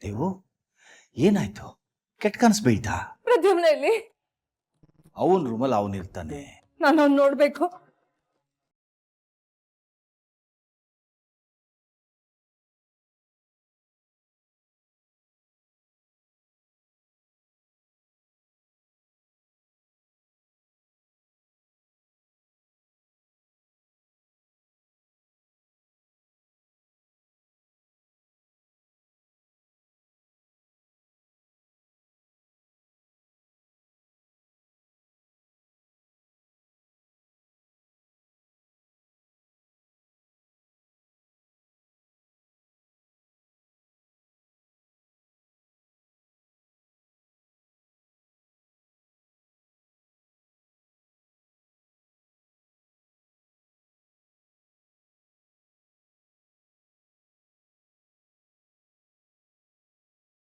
ದೇವು, ಏನಾಯ್ತು? ಕೆಟ್ಟ ಕನಸು ಬೀಳ್ತಾ? ಪ್ರದ್ಯುಮ್ನ ಇಲ್ಲಿ ಅವನ್ ರೂಮಲ್ಲಿ ಅವನಿರ್ತಾನೆ. ನಾನು ಅವ್ನು ನೋಡ್ಬೇಕು.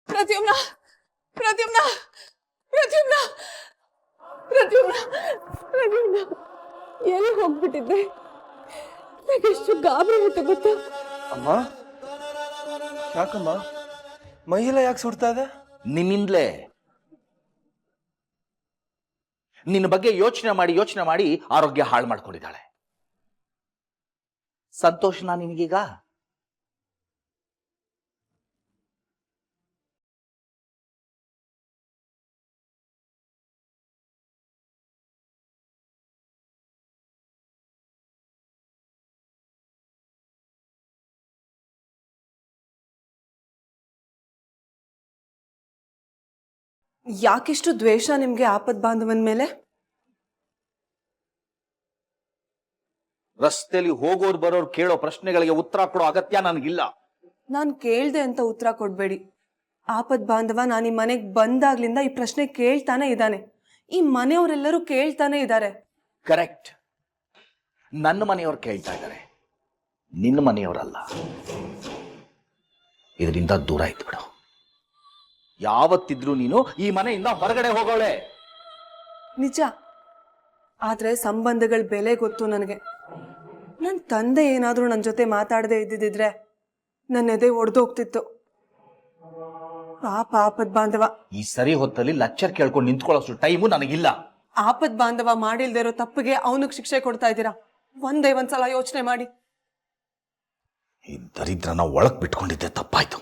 ಪ್ರದ್ಯುಮ್ನ ಪ್ರದ್ಯುಮ್ನ ಪ್ರದ್ಯುಮ್ನ ಪ್ರದ್ಯುಮ್ನ ಪ್ರದ್ಯುಮ್ನ ಎಲ್ಲಿ ಹೋಗ್ಬಿಟ್ಟಿದ್ದೆ? ನನಗೆಷ್ಟು ಗಾಬರಿ ಆಯ್ತು ಗೊತ್ತಾ? ಅಮ್ಮ, ಯಾಕಮ್ಮ ಮೈಯೆಲ್ಲ ಯಾಕೆ ಸುಡ್ತಾ ಇದೆ? ನಿನ್ನಿಂದಲೇ. ನಿನ್ನ ಬಗ್ಗೆ ಯೋಚನೆ ಮಾಡಿ ಆರೋಗ್ಯ ಹಾಳು ಮಾಡ್ಕೊಂಡಿದ್ದಾಳೆ. ಸಂತೋಷನಾ ನಿನಗೀಗ? ಯಾಕಿಷ್ಟು ದ್ವೇಷ ನಿಮ್ಗೆ ಆಪದ್ ಬಾಂಧವನ ಮೇಲೆ? ರಸ್ತೆಯಲ್ಲಿ ಹೋಗೋರು ಬರೋರು ಕೇಳೋ ಪ್ರಶ್ನೆಗಳಿಗೆ ಉತ್ತರ ಕೊಡೋ ಅಗತ್ಯ ನನಗಿಲ್ಲ. ನಾನು ಕೇಳ್ದೆ ಅಂತ ಉತ್ತರ ಕೊಡ್ಬೇಡಿ. ಆಪದ್ ಬಾಂಧವ ನಾನು ಈ ಮನೆಗೆ ಬಂದಾಗ್ಲಿಂದ ಈ ಪ್ರಶ್ನೆ ಕೇಳ್ತಾನೆ ಇದ್ದಾನೆ. ಈ ಮನೆಯವರೆಲ್ಲರೂ ಕೇಳ್ತಾನೆ ಇದ್ದಾರೆ. ಕರೆಕ್ಟ್. ನನ್ನ ಮನೆಯವ್ರು ಕೇಳ್ತಾ ಇದ್ದಾರೆ, ನಿನ್ನ ಮನೆಯವರಲ್ಲ. ಇದರಿಂದ ದೂರ ಇದ್ಬಿಡು. ಯಾವತ್ತಿದ್ರೂ ನೀನು ಈ ಮನೆಯಿಂದ ಹೊರಗಡೆ ಹೋಗೋಳೆ. ನಿಜ. ಆದ್ರೆ ಸಂಬಂಧಗಳ ಬೆಲೆ ಗೊತ್ತು ನನಗೆ. ನನ್ನ ತಂದೆ ಏನಾದರೂ ನನ್ನ ಜೊತೆ ಮಾತಾಡದೆ ಇದ್ದಿದ್ರೆ ನನ್ನ ಎದೆ ಒಡೆದೋಗ್ತಿತ್ತು. ಪಾಪ ಆಪದ್ ಬಾಂಧವ. ಈ ಸರಿ ಹೊತ್ತಲ್ಲಿ ಲೆಕ್ಚರ್ ಕೇಳ್ಕೊಂಡು ನಿಂತ್ಕೊಳ್ಳೋಷ್ಟು ಟೈಮು ನನಗಿಲ್ಲ. ಆಪದ್ ಬಾಂಧವ ಮಾಡಿಲ್ದೇ ಇರೋ ತಪ್ಪಿಗೆ ಅವನಿಗೆ ಶಿಕ್ಷೆ ಕೊಡ್ತಾ ಇದ್ದೀರಾ. ಒಂದ್ಸಲ ಯೋಚನೆ ಮಾಡಿ. ಈ ದರಿದ್ರನ ಒಳಗ್ ಬಿಟ್ಕೊಂಡಿದ್ದೆ ತಪ್ಪಾಯ್ತು.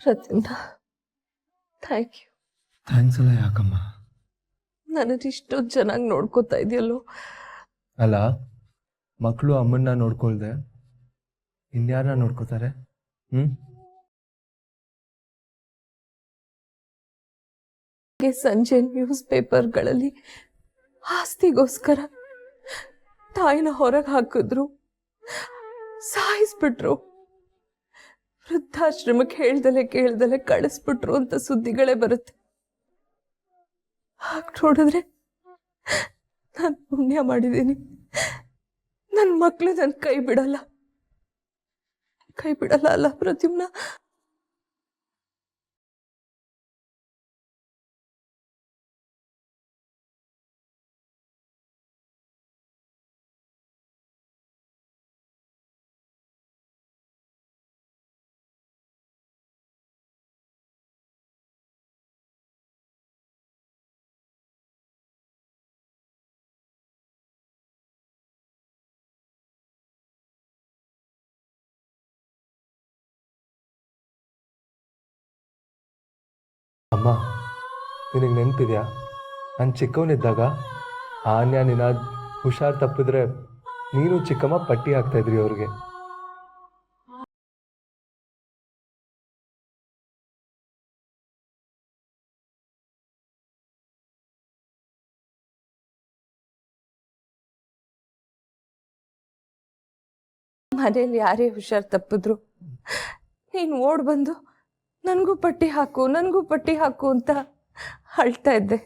ಪ್ರತಿಂದ ಥ್ಯಾಂಕ್ ಯು. ಥ್ಯಾಂಕ್ಸ್ ಅಲ್ಲ ಯಾಕಮ್ಮ? ನನಗೆ ಇಷ್ಟೊಂದು ಚೆನ್ನಾಗಿ ನೋಡ್ಕೋತಾ ಇದೆಯಲ್ಲೋ. ಅಲ್ಲ, ಮಕ್ಕಳು ಅಮ್ಮನ್ನ ನೋಡ್ಕೊಳ್ದೆ ಇನ್ಯಾರನ್ನ ನೋಡ್ಕೋತಾರೆ? ಸಂಜೆ ನ್ಯೂಸ್ ಪೇಪರ್ಗಳಲ್ಲಿ ಆಸ್ತಿಗೋಸ್ಕರ ತಾಯಿನ ಹೊರಗೆ ಹಾಕಿದ್ರು, ಸಾಯಿಸ್ಬಿಟ್ರು, ವೃದ್ಧಾಶ್ರಮಕ್ಕೆ ಕೇಳ್ದಲೆ ಕಳಿಸ್ಬಿಟ್ರು ಅಂತ ಸುದ್ದಿಗಳೇ ಬರುತ್ತೆ. ಹಾಗೆ ನೋಡಿದ್ರೆ ನಾನು ಪುಣ್ಯ ಮಾಡಿದ್ದೀನಿ. ನನ್ನ ಮಕ್ಕಳು ನನ್ನ ಕೈ ಬಿಡಲ್ಲ ಅಲ್ಲ ಪ್ರದ್ಯುಮ್ನ? ಅಮ್ಮ, ನಿನಗೆ ನೆನಪಿದೆಯಾ, ನಾನು ಚಿಕ್ಕವನಿದ್ದಾಗ ಆನ್ಯ ನಿನಾದ್ ಹುಷಾರ್ ತಪ್ಪಿದ್ರೆ ನೀನು ಚಿಕ್ಕಮ್ಮ ಪಟ್ಟಿ ಹಾಕ್ತಾಯಿದ್ರಿ ಅವ್ರಿಗೆ. ಮನೇಲಿ ಯಾರೇ ಹುಷಾರ್ ತಪ್ಪಿದ್ರು ನೀನು ಓಡ್ ಬಂದು ನನಗೂ ಪಟ್ಟಿ ಹಾಕು ನನಗೂ ಪಟ್ಟಿ ಹಾಕು ಅಂತ ಅಳ್ತಾ ಇದ್ದೆ.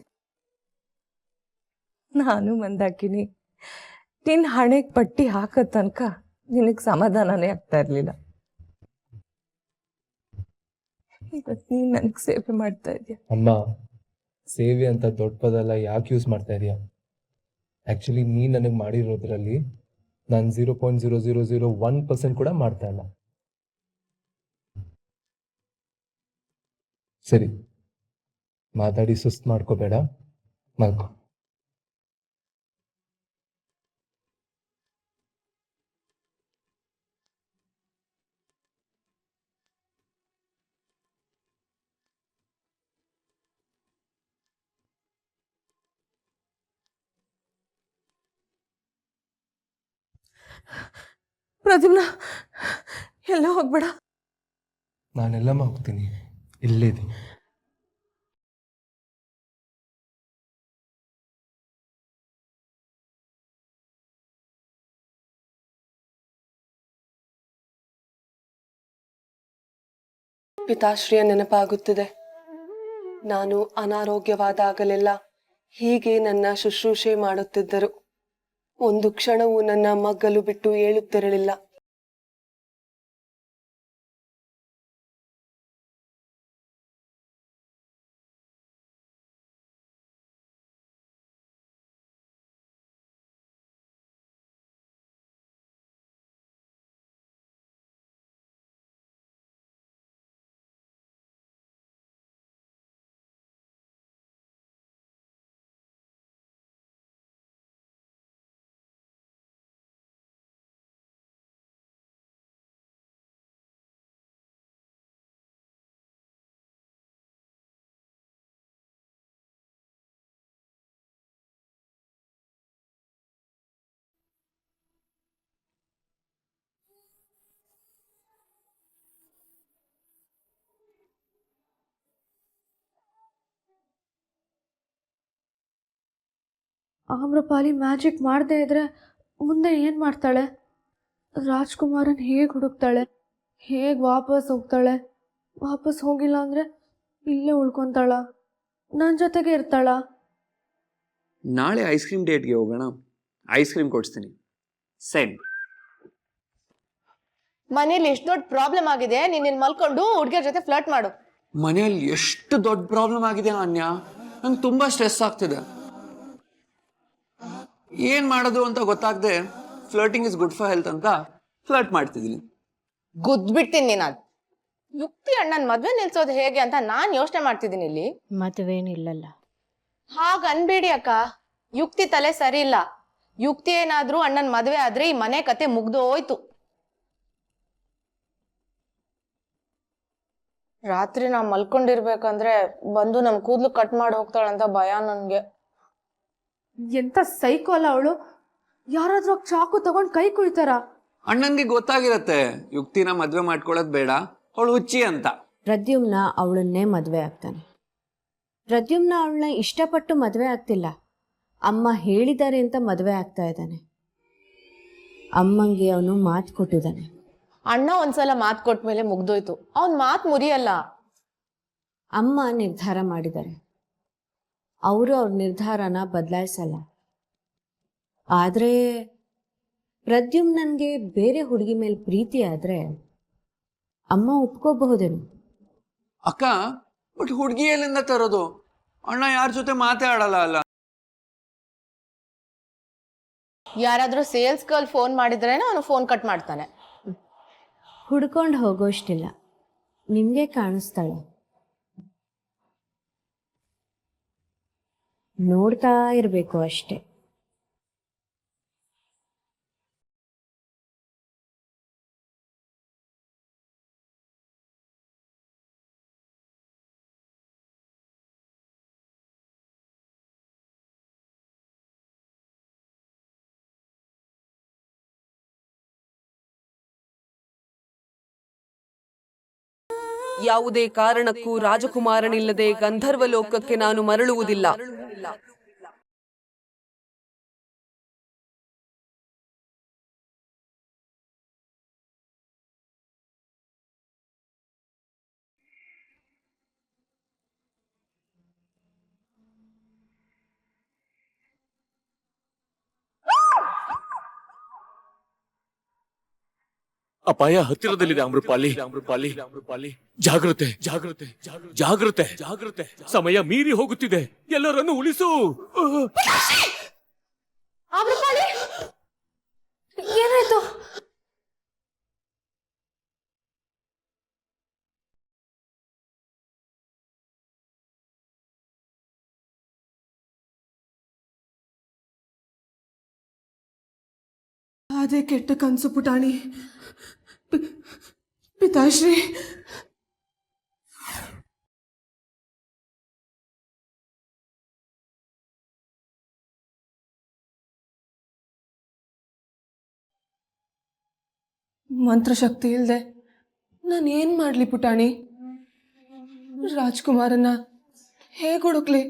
ನಾನು ಮಂದಾಕಿನಿ ನಿನ್ನ ಹಣೆಗೆ ಪಟ್ಟಿ ಹಾಕೋ ತನಕ ನಿನಗೆ ಸಮಾಧಾನನೇ ಆಗ್ತಾ ಇರಲಿಲ್ಲ. ಇವತ್ತು ನೀನು ನನಗೆ ಸೇವೆ ಮಾಡ್ತಾ ಇದೆಯಾ. ಅಮ್ಮ, ಸೇವೆ ಅಂತ ದೊಡ್ಡ ಪದ ಎಲ್ಲ ಯಾಕೆ ಯೂಸ್ ಮಾಡ್ತಾ ಇದೀಯಾ? ಆ್ಯಕ್ಚುಲಿ ನೀನು ನನಗೆ ಮಾಡಿರೋದ್ರಲ್ಲಿ ನಾನು 0.0001% ಕೂಡ ಮಾಡ್ತಾ ಇಲ್ಲ. ಸರಿ, ಮಾತಾಡಿ ಸುಸ್ತು ಮಾಡ್ಕೋಬೇಡ, ಮಲ್ಕೋ. ಪ್ರದ್ಯುಮ್ನ, ಎಲ್ಲ ಹೋಗ್ಬೇಡ. ನಾನೆಲ್ಲಮ್ಮ ಹೋಗ್ತೀನಿ, ಇಲ್ಲಿದ್ದೀನಿ. ಪಿತಾಶ್ರೀಯ ನೆನಪಾಗುತ್ತಿದೆ. ನಾನು ಅನಾರೋಗ್ಯವಾದಾಗಲೆಲ್ಲ ಹೀಗೆ ನನ್ನ ಶುಶ್ರೂಷೆ ಮಾಡುತ್ತಿದ್ದರು. ಒಂದು ಕ್ಷಣವೂ ನನ್ನ ಮಗ್ಗಲು ಬಿಟ್ಟು ಏಳುತ್ತಿರಲಿಲ್ಲ. ಆಮ್ರಪಾಲಿ ಮ್ಯಾಜಿಕ್ ಮಾಡದೇ ಇದ್ರೆ ಮುಂದೆ ಏನು ಮಾಡ್ತಾಳೆ? ರಾಜ್ಕುಮಾರನ್ ಹೇಗೆ ಹುಡುಕ್ತಾಳೆ? ಹೇಗೆ ವಾಪಸ್ ಹೋಗ್ತಾಳೆ? ವಾಪಸ್ ಹೋಗಿಲ್ಲ ಅಂದರೆ ಇಲ್ಲೇ ಉಳ್ಕೊತಾಳ? ನನ್ನ ಜೊತೆಗೆ ಇರ್ತಾಳ? ನಾಳೆ ಐಸ್ ಕ್ರೀಮ್ ಡೇಟ್ಗೆ ಹೋಗೋಣ, ಐಸ್ ಕ್ರೀಮ್ ಕೊಡಿಸ್ತೀನಿ. ಸೆಂಡ್. ಮನೇಲಿ ಎಷ್ಟು ದೊಡ್ಡ ಪ್ರಾಬ್ಲಮ್ ಆಗಿದೆ, ನೀನ್ ಇಲ್ಲಿ ಮಲ್ಕೊಂಡು ಹುಡುಗಿಯರ ಜೊತೆ ಫ್ಲರ್ಟ್ ಮಾಡು. ಮನೆಯಲ್ಲಿ ಎಷ್ಟು ದೊಡ್ಡ ಪ್ರಾಬ್ಲಮ್ ಆಗಿದೆ ಅನ್ಯ, ನಂಗೆ ತುಂಬಾ ಸ್ಟ್ರೆಸ್ ಆಗ್ತಿದೆ. ಏನ್ ಮಾಡೋದು ಅಂತ ಗೊತ್ತಾಗದೆ flirting is good for health ಅಂತ ಫ್ಲರ್ಟ್ ಮಾಡ್ತಿದ್ದೀನಿ. ಗುದ್ಬಿಡ್ತೀನಿ ನೀನಾದ್. ಯುಕ್ತಿ ಅಣ್ಣನ್ ಮದ್ವೆ ನಿಲ್ಸೋದು ಹೇಗೆ ಅಂತ ನಾನ್ ಯೋಚನೆ ಮಾಡ್ತಿದ್ದೀನಿ ಇಲ್ಲಿ. ಮದುವೇನಿಲ್ಲಲ್ಲ. ಹಾಗ ಅನ್ಬೇಡಿ ಅಕ್ಕ, ಯುಕ್ತಿ ತಲೆ ಸರಿ ಇಲ್ಲ. ಯುಕ್ತಿ ಏನಾದ್ರೂ ಅಣ್ಣನ್ ಮದ್ವೆ ಆದ್ರೆ ಈ ಮನೆ ಕತೆ ಮುಗ್ದೋಯ್ತು. ರಾತ್ರಿ ನಾವ್ ಮಲ್ಕೊಂಡಿರ್ಬೇಕಂದ್ರೆ ಬಂದು ನಮ್ ಕೂದ್ಲು ಕಟ್ ಮಾಡಿ ಹೋಗ್ತಾಳಂತ ಭಯ ನನ್ಗೆ. ಎಂತ ಸೈಕೋ ಅಲ್ಲ ಅವಳು. ಯಾರಾದ್ರೂ ಚಾಕು ತಗೊಂಡ್ ಕೈ ಕುಯ್ತಾರ? ಅಣ್ಣನ್ಗೆ ಗೊತ್ತಾಗಿರತ್ತೆ ಯುಕ್ತಿನ ಮದ್ವೆ ಮಾಡ್ಕೊಳ್ಳೋದು ಬೇಡ, ಅವಳು ಹುಚ್ಚಿ ಅಂತ. ಪ್ರದ್ಯುಮ್ನ ಅವಳನ್ನೇ ಮದುವೆ ಆಗ್ತಾನೆ. ಪ್ರದ್ಯುಮ್ನ ಅವಳನ್ನ ಇಷ್ಟಪಟ್ಟು ಮದುವೆ ಆಗ್ತಿಲ್ಲ, ಅಮ್ಮ ಹೇಳಿದ್ದಾರೆ ಅಂತ ಮದುವೆ ಆಗ್ತಾ ಇದ್ದಾನೆ. ಅಮ್ಮಂಗೆ ಅವನು ಮಾತು ಕೊಟ್ಟಿದ್ದಾನೆ. ಅಣ್ಣ ಒಂದ್ಸಲ ಮಾತ್ ಕೊಟ್ಮೇಲೆ ಮುಗ್ದೋಯ್ತು, ಅವ್ನ್ ಮಾತ್ ಮುರಿಯಲ್ಲ. ಅಮ್ಮ ನಿರ್ಧಾರ ಮಾಡಿದ್ದಾರೆ, ಅವರು ಅವ್ರ ನಿರ್ಧಾರನ ಬದಲಾಯಿಸಲ್ಲ. ಆದರೆ ಪ್ರದ್ಯುಮ್ನನ್ಗೆ ಬೇರೆ ಹುಡುಗಿ ಮೇಲೆ ಪ್ರೀತಿ ಆದ್ರೆ ಅಮ್ಮ ಒಪ್ಕೋಬಹುದೇನು? ಅಕ್ಕ, ಬಟ್ ಹುಡುಗಿ ಎಲ್ಲಿಂದ ತರೋದು? ಅಣ್ಣ ಯಾರ ಜೊತೆ ಮಾತಾಡಲ್ಲ ಅಲ್ಲ. ಯಾರಾದ್ರೂ ಸೇಲ್ಸ್ ಗರ್ಲ್ ಫೋನ್ ಮಾಡಿದ್ರೇನೆ ಅವನು ಫೋನ್ ಕಟ್ ಮಾಡ್ತಾನೆ. ಹುಡ್ಕೊಂಡು ಹೋಗೋಷ್ಟಿಲ್ಲ, ನಿಮಗೆ ಕಾಣಿಸ್ತಾಳೆ. ನೋಡ್ತಾ ಇರಬೇಕು ಅಷ್ಟೆ. ಯಾವುದೇ ಕಾರಣಕ್ಕೂ ರಾಜಕುಮಾರನಿಲ್ಲದೆ ಗಂಧರ್ವ ಲೋಕಕ್ಕೆ ನಾನು ಮರಳುವುದಿಲ್ಲ. ಅಪಾಯ ಹತ್ತಿರದಲ್ಲಿದೆ ಅಮೃಪಾಲಿ. ಜಾಗೃತೆ ಜಾಗೃತೆ ಜಾಗೃತೆ ಜಾಗೃತೆ. ಸಮಯ ಮೀರಿ ಹೋಗುತ್ತಿದೆ. ಎಲ್ಲರನ್ನು ಉಳಿಸು. ಆಮ್ರಪಾಲಿ ಏನಾಯ್ತು? ಅದೇ ಕೆಟ್ಟ ಕನಸು ಪುಟಾಣಿ. ಪಿತಾಶ್ರೀ, ಮಂತ್ರಶಕ್ತಿ ಇಲ್ಲದೆ ನಾನು ಏನು ಮಾಡಲಿ ಪುಟಾಣಿ? ರಾಜ್ಕುಮಾರನ್ನ ಹೇಗೆ ಹುಡುಕ್ಲಿ?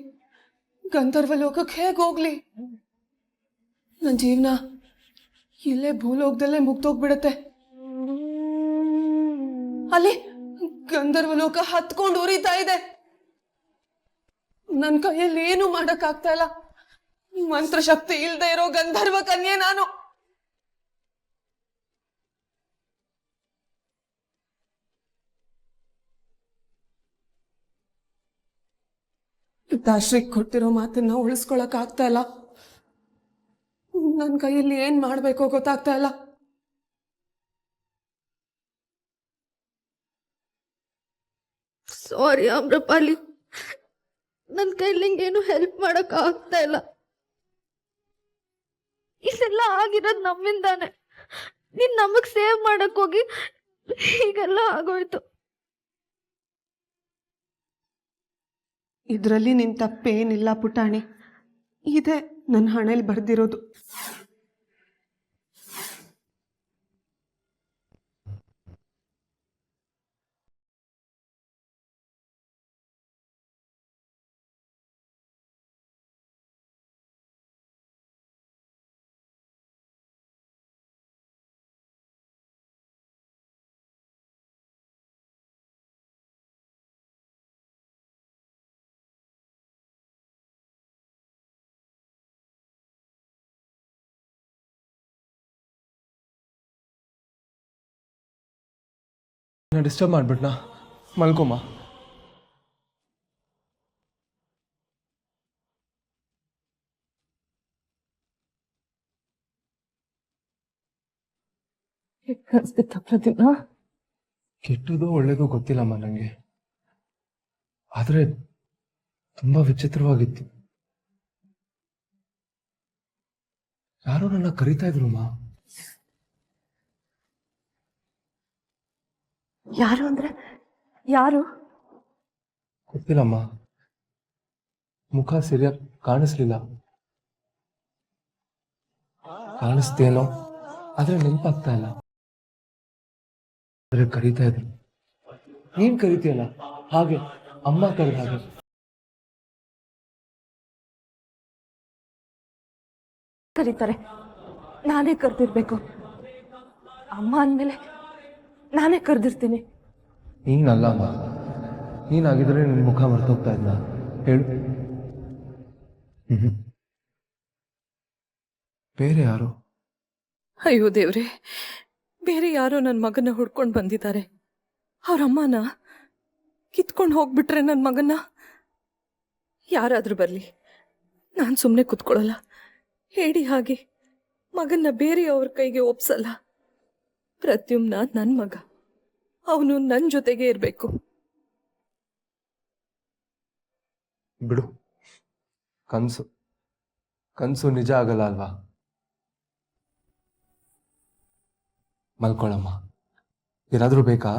ಗಂಧರ್ವ ಲೋಕಕ್ಕೆ ಹೇಗೆ ಹೋಗ್ಲಿ? ನನ್ನ ಜೀವನ ಇಲ್ಲೇ ಭೂಲೋಕದಲ್ಲೇ ಮುಗ್ದೋಗ್ಬಿಡತ್ತೆ. ಅಲ್ಲಿ ಗಂಧರ್ವ ಲೋಕ ಹತ್ಕೊಂಡು ಉರಿತಾ ಇದೆ. ನನ್ನ ಕೈಯಲ್ಲಿ ಏನು ಮಾಡಕ್ಕಾಗ್ತಾ ಇಲ್ಲ. ಮಂತ್ರಶಕ್ತಿ ಇಲ್ಲದೆ ಇರೋ ಗಂಧರ್ವ ಕನ್ಯೆ ನಾನು. ಪಿತಾಶ್ರೀ ಕೊಟ್ಟಿರೋ ಮಾತನ್ನ ಉಳಿಸ್ಕೊಳಕ್ ಆಗ್ತಾ ಇಲ್ಲ. ನನ್ನ ಕೈಯಲ್ಲಿ ಏನ್ ಮಾಡ್ಬೇಕೋ ಗೊತ್ತಾಗ್ತಾ ಇಲ್ಲ. ಸಾರಿ ಆಮ್ರಪಾಲಿ, ನನ್ನ ಕೈಲಿ ಹಿಂಗೇನು ಹೆಲ್ಪ್ ಮಾಡಕ್ ಆಗ್ತಾ ಇಲ್ಲ. ಇದೆಲ್ಲ ಆಗಿರೋದು ನಮ್ಮಿಂದಾನೆ. ನೀನ್ ನಮಗ್ ಸೇವ್ ಮಾಡಕ್ ಹೋಗಿ ಹೀಗೆಲ್ಲ ಆಗೋಯ್ತು. ಇದರಲ್ಲಿ ನಿನ್ ತಪ್ಪೇನಿಲ್ಲ ಪುಟಾಣಿ. ಇದೇ ನನ್ನ ಹಣೆಯಲ್ಲಿ ಬರ್ದಿರೋದು. ಡಿಸ್ಟರ್ಬ್ ಮಾಡ್ಬಿಟ್ನಾ? ಮಲ್ಕೊಮ್ಮ. ಕೆಟ್ಟದೋ ಒಳ್ಳೇದೋ ಗೊತ್ತಿಲ್ಲಮ್ಮ ನನಗೆ. ಆದ್ರೆ ತುಂಬಾ ವಿಚಿತ್ರವಾಗಿತ್ತು. ಯಾರೋ ನನ್ನ ಕರೀತಾ ಇದ್ರುಮ್ಮ. ಯಾರು ಅಂದ್ರೆ ಯಾರು? ಗೊತ್ತಿಲ್ಲಮ್ಮ. ಮುಖ ಸರಿಯಾಗಿ ಕಾಣಿಸ್ಲಿಲ್ಲ. ಕಾಣಿಸ್ತೇನೋ ಆದ್ರೆ ನೆನಪಾಗ್ತಾ ಇಲ್ಲ. ಆದ್ರೆ ಕರೀತಾ ಇದ್ರು. ನೀನ್ ಕರಿತೀಯಲ್ಲ ಹಾಗೆ, ಅಮ್ಮ ಕರೆದ ಹಾಗೆ. ಕರೀತಾರೆ, ನಾನೇ ಕರೆದಿರ್ಬೇಕು. ಅಮ್ಮ ಅಂದಮೇಲೆ ನಾನೇ ಕರೆದಿರ್ತೀನಿ. ನೀನಲ್ಲ ಅಮ್ಮ. ನೀನಾಗಿದ್ರೆ ನಿನ್ನ ಮುಖ ಮರ್ತೋಗ್ತಾ ಇದ್ನ ಹೇಳು. ಬೇರೆ ಯಾರು? ಅಯ್ಯೋ ದೇವ್ರೆ, ಬೇರೆ ಯಾರೋ ನನ್ನ ಮಗನ ಹುಡ್ಕೊಂಡು ಬಂದಿದ್ದಾರೆ. ಅವ್ರ ಅಮ್ಮನ ಕಿತ್ಕೊಂಡು ಹೋಗ್ಬಿಟ್ರೆ ನನ್ನ ಮಗನ. ಯಾರಾದ್ರೂ ಬರಲಿ, ನಾನು ಸುಮ್ಮನೆ ಕೂತ್ಕೊಳ್ಳಲ್ಲ. ಹೇಳಿ ಹಾಗೆ ಮಗನ್ನ ಬೇರೆಯವ್ರ ಕೈಗೆ ಒಪ್ಸಲ್ಲ. ಪ್ರದ್ಯುಮ್ನ ನನ್ನ ಮಗ, ಅವನು ನನ್ನ ಜೊತೆಗೆ ಇರಬೇಕು. ಬಿಡು, ಕನಸು ಕನಸು ನಿಜ ಆಗಲ್ಲ ಅಲ್ವಾ? ಮಲ್ಕೊಳ್ಳಮ್ಮ. ಏನಾದರೂ ಬೇಕಾ?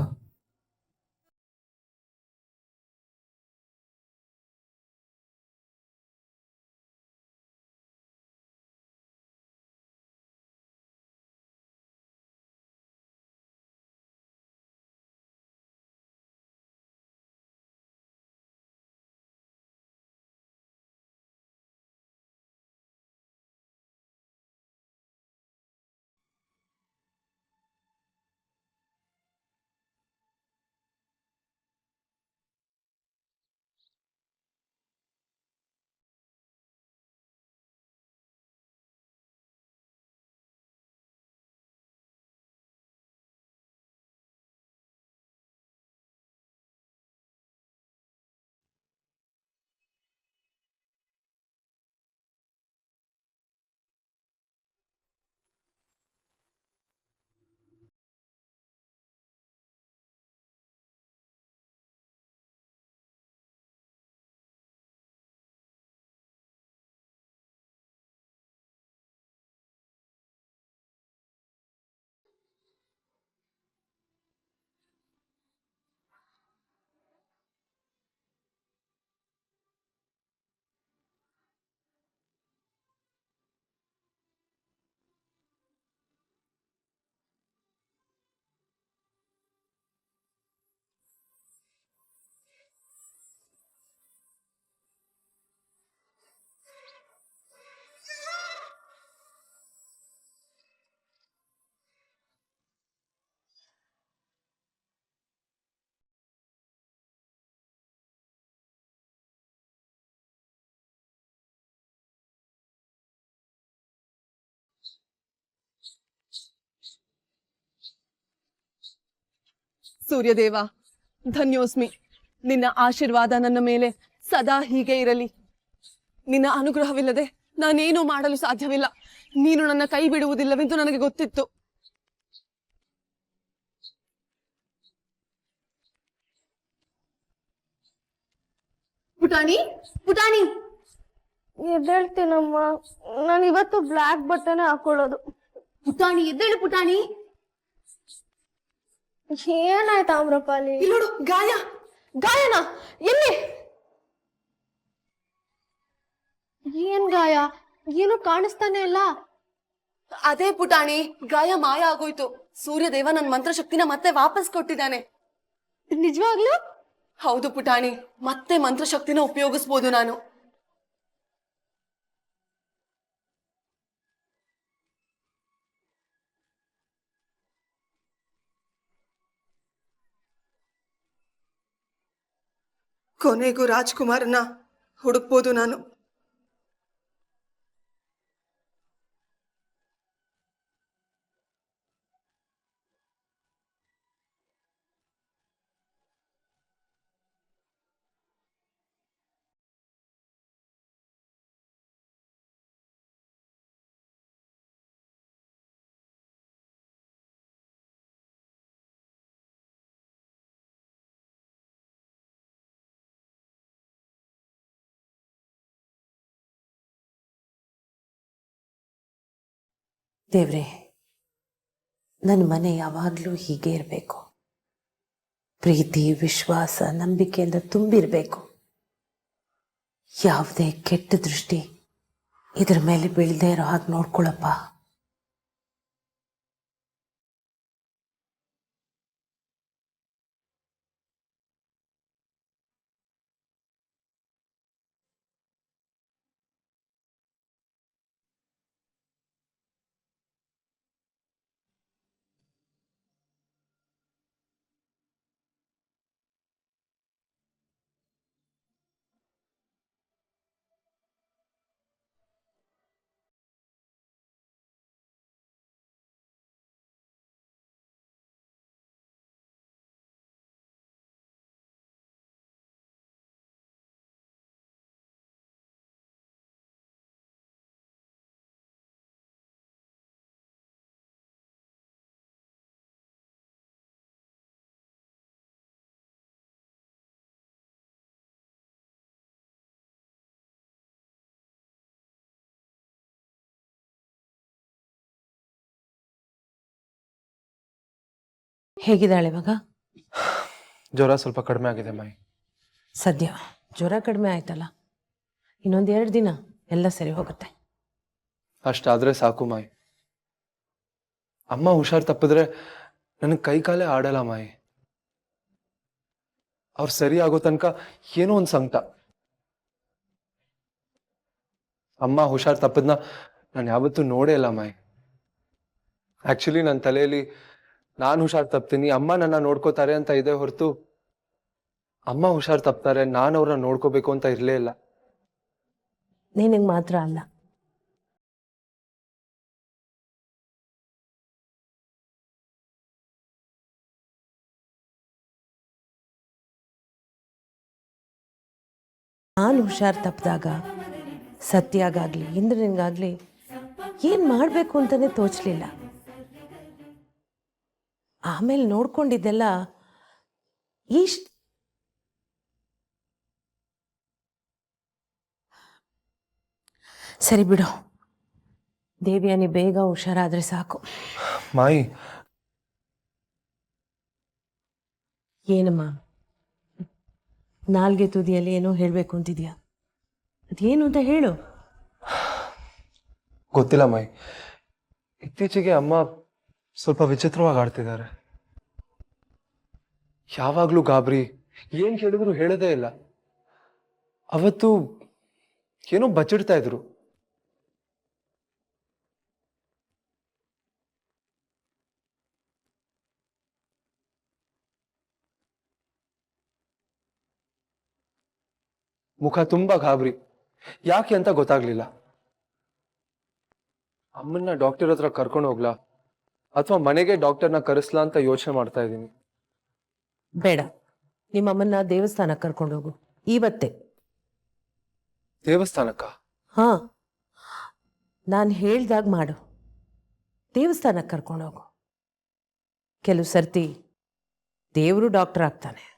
ಸೂರ್ಯದೇವ, ಧನ್ಯೋಸ್ಮಿ. ನಿನ್ನ ಆಶೀರ್ವಾದ ನನ್ನ ಮೇಲೆ ಸದಾ ಹೀಗೆ ಇರಲಿ. ನಿನ್ನ ಅನುಗ್ರಹವಿಲ್ಲದೆ ನಾನೇನೂ ಮಾಡಲು ಸಾಧ್ಯವಿಲ್ಲ. ನೀನು ನನ್ನ ಕೈ ಬಿಡುವುದಿಲ್ಲವೆಂದು ನನಗೆ ಗೊತ್ತಿತ್ತು. ಪುಟಾಣಿ, ಪುಟಾಣಿ, ಎದ್ದೇಳ್ತೀನಮ್ಮ. ನಾನು ಇವತ್ತು ಬ್ಲ್ಯಾಕ್ ಬಟ್ಟೆನೆ ಹಾಕೊಳ್ಳೋದು. ಪುಟಾಣಿ ಎದ್ದೇಳು ಪುಟಾಣಿ. ಏನಾಯ್ತು ಆಮ್ರಪಾಲಿ? ನೋಡು, ಗಾಯ. ಗಾಯನ ಎಲ್ಲಿ? ಏನ್ ಗಾಯ? ಏನು ಕಾಣಿಸ್ತಾನೆ ಇಲ್ಲ. ಅದೇ ಪುಟಾಣಿ, ಗಾಯ ಮಾಯ ಆಗೋಯ್ತು. ಸೂರ್ಯದೇವ ನನ್ನ ಮಂತ್ರಶಕ್ತಿನ ಮತ್ತೆ ವಾಪಸ್ ಕೊಟ್ಟಿದ್ದಾನೆ. ನಿಜವಾಗ್ಲೂ? ಹೌದು ಪುಟಾಣಿ, ಮತ್ತೆ ಮಂತ್ರಶಕ್ತಿನ ಉಪಯೋಗಿಸ್ಬೋದು ನಾನು. ಕೊನೆಗೂ ರಾಜ್ಕುಮಾರನ ಹುಡುಕ್ಬೋದು ನಾನು. ದೇವ್ರೆ, ನನ್ನ ಮನೆ ಯಾವಾಗಲೂ ಹೀಗೆ ಇರಬೇಕು. ಪ್ರೀತಿ, ವಿಶ್ವಾಸ, ನಂಬಿಕೆಯಿಂದ ತುಂಬಿರಬೇಕು. ಯಾವುದೇ ಕೆಟ್ಟ ದೃಷ್ಟಿ ಇದರ ಮೇಲೆ ಬೀಳದೆ ಇರೋ ಹಾಗೆ ನೋಡ್ಕೊಳಪ್ಪ. ಹೇಗಿದ್ದಾಳೆ ಇವಾಗ? ಜ್ವರ ಸ್ವಲ್ಪ ಕಡಿಮೆ ಆಗಿದೆ ಮಾಯಿ. ಸದ್ಯ ಜ್ವರ ಕಡಿಮೆ ಆಯ್ತಲ್ಲ, ಇನ್ನೊಂದು 2 ದಿನ ಎಲ್ಲ ಸರಿ ಹೋಗುತ್ತೆ. ಅಷ್ಟಾದ್ರೆ ಸಾಕು ಮಾಯಿ. ಅಮ್ಮ ಹುಷಾರ್ ತಪ್ಪಿದ್ರೆ ನನಗೆ ಕೈ ಕಾಲೇ ಆಡಲ್ಲ ಮಾಯಿ. ಅವ್ರು ಸರಿ ಆಗೋ ತನಕ ಏನೋ ಒಂದು ಸಂಕಟ. ಅಮ್ಮ ಹುಷಾರ್ ತಪ್ಪದ್ನ ನಾನು ಯಾವತ್ತೂ ನೋಡೇ ಇಲ್ಲ ಮಾಯಿ. ಆಕ್ಚುಲಿ ನನ್ನ ತಲೆಯಲ್ಲಿ ನಾನು ಹುಷಾರ್ ತಪ್ತೀನಿ, ಅಮ್ಮ ನನ್ನ ನೋಡ್ಕೋತಾರೆ ಅಂತ ಇದೆ ಹೊರತು ಅಮ್ಮ ಹುಷಾರ್ ತಪ್ತಾರೆ ನಾನು ಅವ್ರನ್ನ ನೋಡ್ಕೋಬೇಕು ಅಂತ ಇರಲೇ ಇಲ್ಲ. ನಿನಗೆ ಮಾತ್ರ ಅಲ್ಲ, ನಾನು ಹುಷಾರ್ ತಪ್ಪಿದಾಗ ಸತ್ಯಾಗಾಗ್ಲಿ ಇಂದ್ರನಿಗಾಗ್ಲಿ ಏನ್ ಮಾಡ್ಬೇಕು ಅಂತಾನೆ ತೋಚ್ಲಿಲ್ಲ. ಆಮೇಲೆ ನೋಡ್ಕೊಂಡಿದ್ದೆಲ್ಲ ಸರಿ ಬಿಡು. ದೇವಿಯಾನಿ ಬೇಗ ಹುಷಾರಾದ್ರೆ ಸಾಕು. ಮಾಯಿ, ಏನಮ್ಮ ನಾಲ್ಗೆ ತುದಿಯಲ್ಲಿ ಏನೋ ಹೇಳ್ಬೇಕು ಅಂತಿದ್ಯಾ? ಅದೇನು ಅಂತ ಹೇಳು. ಗೊತ್ತಿಲ್ಲ ಮಾಯಿ, ಇತ್ತೀಚೆಗೆ ಅಮ್ಮ ಸ್ವಲ್ಪ ವಿಚಿತ್ರವಾಗಿ ಆಡ್ತಿದ್ದಾರೆ. ಯಾವಾಗ್ಲೂ ಗಾಬರಿ, ಏನ್ ಕೇಳಿದ್ರು ಹೇಳೋದೇ ಇಲ್ಲ. ಅವತ್ತು ಏನೋ ಬಚ್ಚಿಡ್ತಾ ಇದ್ರು. ಮುಖ ತುಂಬಾ ಗಾಬರಿ, ಯಾಕೆ ಅಂತ ಗೊತ್ತಾಗ್ಲಿಲ್ಲ. ಅಮ್ಮನ್ನ ಡಾಕ್ಟರ್ ಹತ್ರ ಕರ್ಕೊಂಡು ಹೋಗ್ಲಾ ಅಥವಾ ಮನೆಗೆ ಡಾಕ್ಟರ್ನ ಕರೆಸ್ಲಾ ಅಂತ ಯೋಚನೆ ಮಾಡ್ತಾ ಇದ್ದೀನಿ. ಬೇಡ, ನಿಮ್ಮಮ್ಮನ್ನ ದೇವಸ್ಥಾನಕ್ಕೆ ಕರ್ಕೊಂಡೋಗು ಇವತ್ತೇ. ದೇವಸ್ಥಾನಕ್ಕ? ಹಾ, ನಾನು ಹೇಳ್ದಾಗ ಮಾಡು. ದೇವಸ್ಥಾನಕ್ಕೆ ಕರ್ಕೊಂಡೋಗು. ಕೆಲವು ಸರ್ತಿ ದೇವರು ಡಾಕ್ಟರ್ ಆಗ್ತಾನೆ.